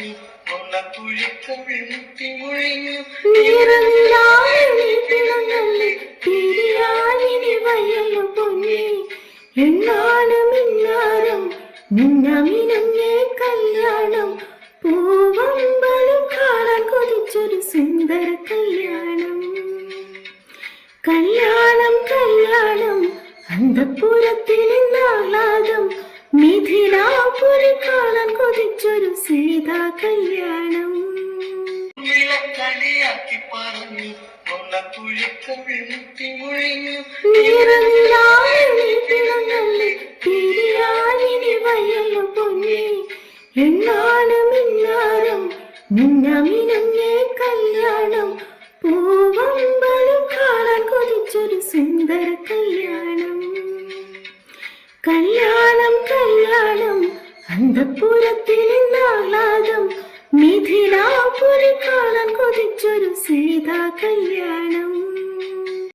പറഞ്ഞു കുഴിക്കവിഴുത്തി മുഴിഞ്ഞു നിന്നമിനങ്ങേ കല്യാണം പൂവമ്പലും കാണാൻ കൊതിച്ചൊരു സുന്ദര കല്യാണം കല്യാണം കല്യാണം അന്തഃപുരത്തിൽ നിന്നാഹ്ലാദം മിഥിലാപുരി കാണാൻ കൊതിച്ചൊരു സീതാ കല്യാണം കളിയാക്കി പറഞ്ഞു കുഴിക്കവിഴുത്തി മുഴിഞ്ഞു നിന്നമിനങ്ങേ കല്യാണം പൂവമ്പലും കാണാൻ കൊതിച്ചൊരു സുന്ദര കല്യാണം കല്യാണം കല്യാണം അന്തഃപുരത്തിൽ നിന്നാഹ്ലാദം മിഥിലാപുരി കാണാൻ കൊതിച്ചൊരു സീതാ കല്യാണം